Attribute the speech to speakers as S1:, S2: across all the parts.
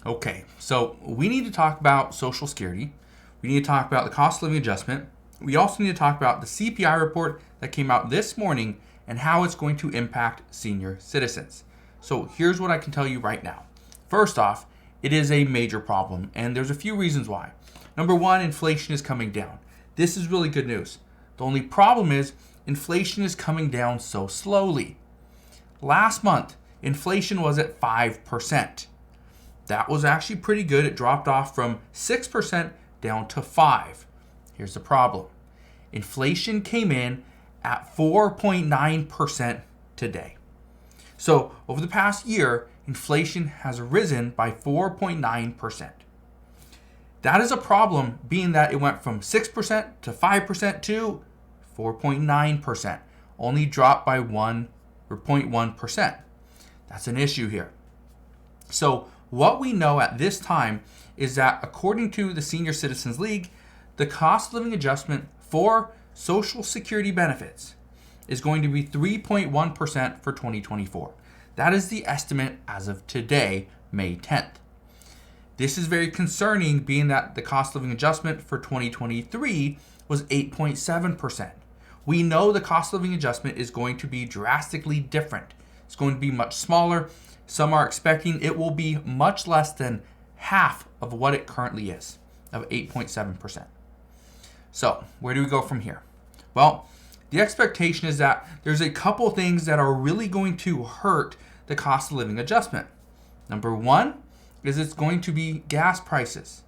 S1: Okay, so we need to talk about Social Security. We need to talk about the cost of living adjustment. We also need to talk about the CPI report that came out this morning and how it's going to impact senior citizens. So here's what I can tell you right now. First off, it is a major problem, and there's a few reasons why. Number one, inflation is coming down. This is really good news. The only problem is inflation is coming down so slowly. Last month, inflation was at 5%. That was actually pretty good. It dropped off from 6% down to 5%. Here's the problem. Inflation came in at 4.9% today. So over the past year, inflation has risen by 4.9%. That is a problem, being that it went from 6% to 5% to 4.9%, only dropped by 0.1%. That's an issue here. So what we know at this time is that according to the Senior Citizens League, the cost of living adjustment for Social Security benefits is going to be 3.1% for 2024. That is the estimate as of today, May 10th. This is very concerning, being that the cost of living adjustment for 2023 was 8.7%. We know the cost of living adjustment is going to be drastically different. It's going to be much smaller. Some are expecting it will be much less than half of what it currently is, of 8.7%. So where do we go from here? Well, the expectation is that there's a couple things that are really going to hurt the cost of living adjustment. Number one is it's going to be gas prices.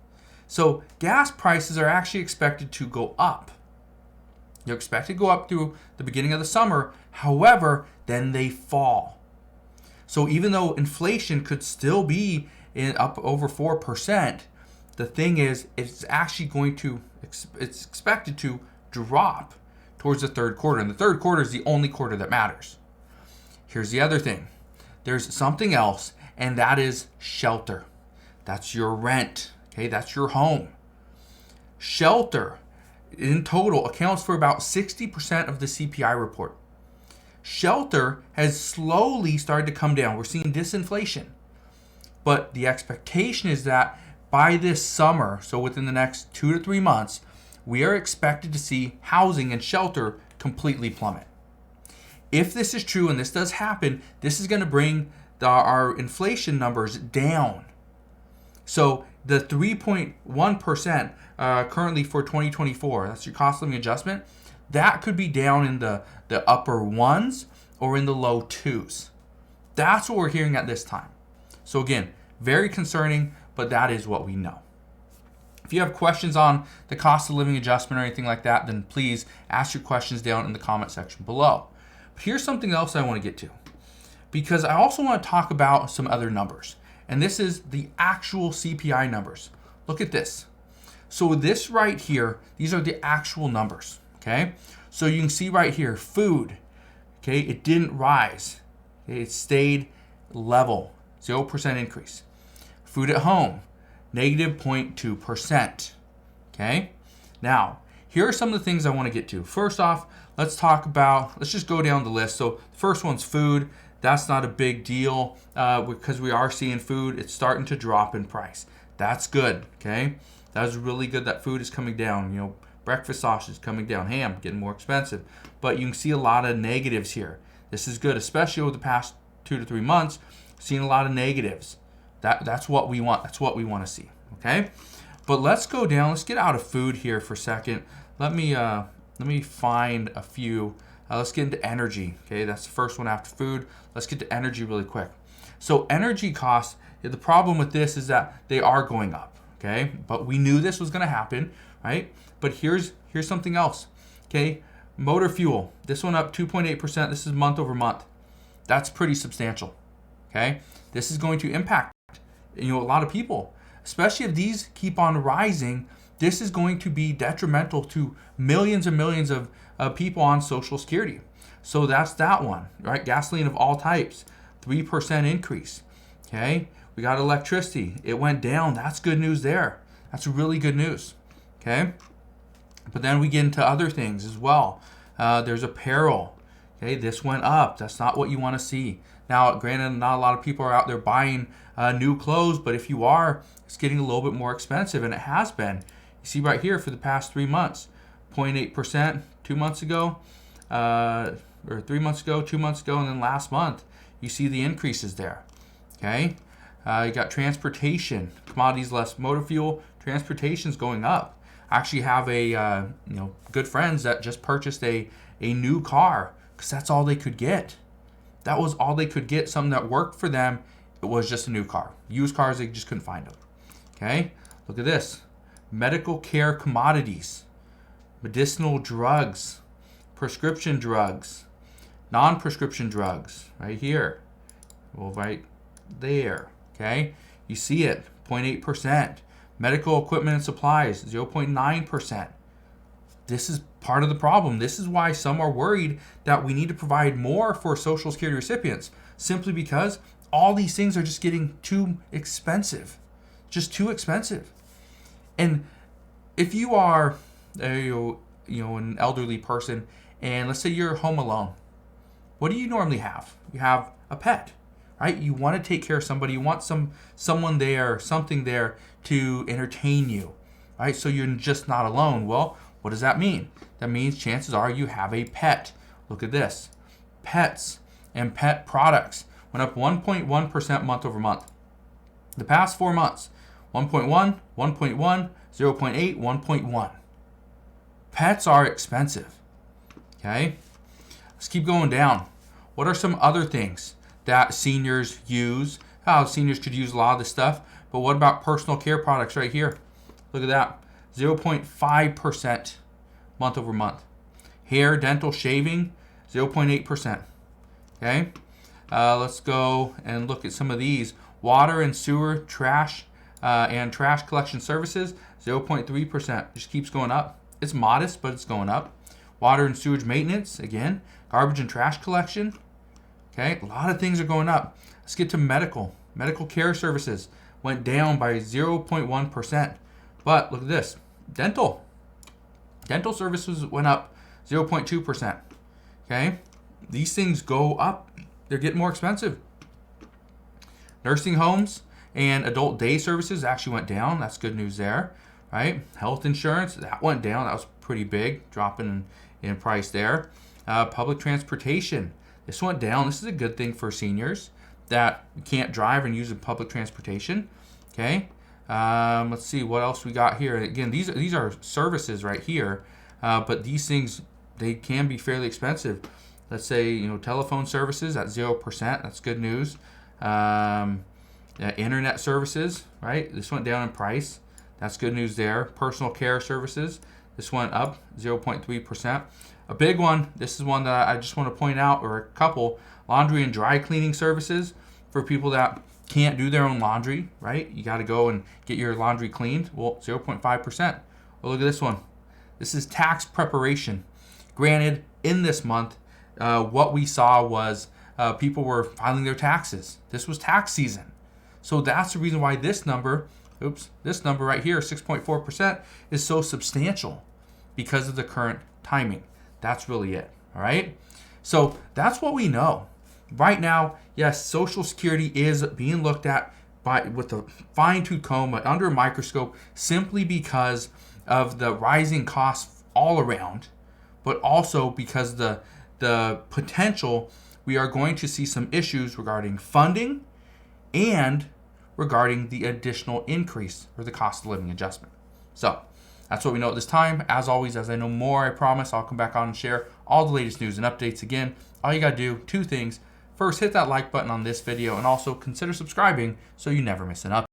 S1: So gas prices are actually expected to go up. They're expected to go up through the beginning of the summer. However, then they fall. So even though inflation could still be up over 4%, the thing is, it's expected to drop towards the third quarter. And the third quarter is the only quarter that matters. Here's the other thing. There's something else, and that is shelter. That's your rent. Okay, that's your home. Shelter in total accounts for about 60% of the CPI report. Shelter has slowly started to come down. We're seeing disinflation. But the expectation is that by this summer, so within the next 2 to 3 months, we are expected to see housing and shelter completely plummet. If this is true, and this does happen, this is going to bring our inflation numbers down. So the 3.1% currently for 2024, that's your cost of living adjustment, that could be down in the upper ones or in the low twos. That's what we're hearing at this time. So again, very concerning, but that is what we know. If you have questions on the cost of living adjustment or anything like that, then please ask your questions down in the comment section below. But here's something else I want to get to, because I also want to talk about some other numbers. And this is the actual CPI numbers. Look at this. So this right here, these are the actual numbers, okay? So you can see right here, food, okay, it didn't rise. Okay? It stayed level, 0% increase. Food at home, negative 0.2%, okay? Now, here are some of the things I want to get to. First off, let's just go down the list. So the first one's food. That's not a big deal because we are seeing food. It's starting to drop in price. That's good, okay? That is really good that food is coming down. You know, breakfast sausage coming down, ham getting more expensive. But you can see a lot of negatives here. This is good, especially over the past 2 to 3 months, seeing a lot of negatives. That's what we want. That's what we want to see, okay? But let's go down. Let's get out of food here for a second. Let me find a few. Let's get into energy. Okay, that's the first one after food. Let's get to energy really quick. So energy costs, the problem with this is that they are going up. Okay, but we knew this was going to happen, right? But here's something else. Okay, motor fuel. This one up 2.8%. This is month over month. That's pretty substantial. Okay, this is going to impact a lot of people, especially if these keep on rising. This is going to be detrimental to millions and millions of people on Social Security. So that's that one, right? Gasoline of all types, 3% increase. Okay, we got electricity. It went down. That's good news there. That's really good news. Okay, but then we get into other things as well. There's apparel. Okay, this went up. That's not what you want to see. Now, granted, not a lot of people are out there buying new clothes, but if you are, it's getting a little bit more expensive, and it has been. You see right here for the past 3 months, 0.8% 2 months ago, or 3 months ago, 2 months ago, and then last month, you see the increases there. Okay, you got transportation, commodities less motor fuel, transportation's going up. I actually have a good friends that just purchased a new car because that's all they could get. That was all they could get, something that worked for them. It was just a new car. Used cars, they just couldn't find them. Okay, look at this. Medical care commodities, medicinal drugs, prescription drugs, non-prescription drugs, right here. Well, right there, okay? You see it, 0.8%. Medical equipment and supplies, 0.9%. This is part of the problem. This is why some are worried that we need to provide more for Social Security recipients, simply because all these things are just getting too expensive. Just too expensive. And if you are an elderly person, and let's say you're home alone, what do you normally have? You have a pet, right? You want to take care of somebody. You want someone there, something there to entertain you, right? So you're just not alone. Well, what does that mean? That means chances are you have a pet. Look at this. Pets and pet products went up 1.1% month over month. The past 4 months, 1.1, 1.1, 0.8, 1.1. Pets are expensive. Okay? Let's keep going down. What are some other things that seniors use? Seniors could use a lot of this stuff, but what about personal care products right here? Look at that. 0.5% month over month. Hair, dental, shaving, 0.8%. Okay? Let's go and look at some of these. Water and sewer, trash, and trash collection services, 0.3%. Just keeps going up. It's modest, but it's going up. Water and sewage maintenance, again. Garbage and trash collection. Okay, a lot of things are going up. Let's get to medical. Medical care services went down by 0.1%. But look at this. Dental services went up 0.2%. Okay, these things go up. They're getting more expensive. Nursing homes and adult day services actually went down. That's good news there, right? Health insurance, that went down. That was pretty big, dropping in price there. Public transportation, this went down. This is a good thing for seniors that can't drive and use public transportation. Okay. Let's see what else we got here. Again, these are services right here, but these things, they can be fairly expensive. Let's say telephone services at 0%. That's good news. Internet services, right? This went down in price. That's good news there. Personal care services, this went up 0.3%. A big one. This is one that I just want to point out, or a couple. Laundry and dry cleaning services for people that can't do their own laundry, right? You got to go and get your laundry cleaned. Well, 0.5%. Well, look at this one. This is tax preparation. Granted, in this month, what we saw was people were filing their taxes. This was tax season. So that's the reason why this number right here, 6.4%, is so substantial, because of the current timing. That's really it, all right? So that's what we know. Right now, yes, Social Security is being looked at with a fine-tooth comb, under a microscope, simply because of the rising costs all around, but also because the potential we are going to see some issues regarding funding and regarding the additional increase or the cost of living adjustment. So that's what we know at this time. As always, as I know more, I promise I'll come back on and share all the latest news and updates. Again, all you got to do, 2 things. First, hit that like button on this video, and also consider subscribing so you never miss an update.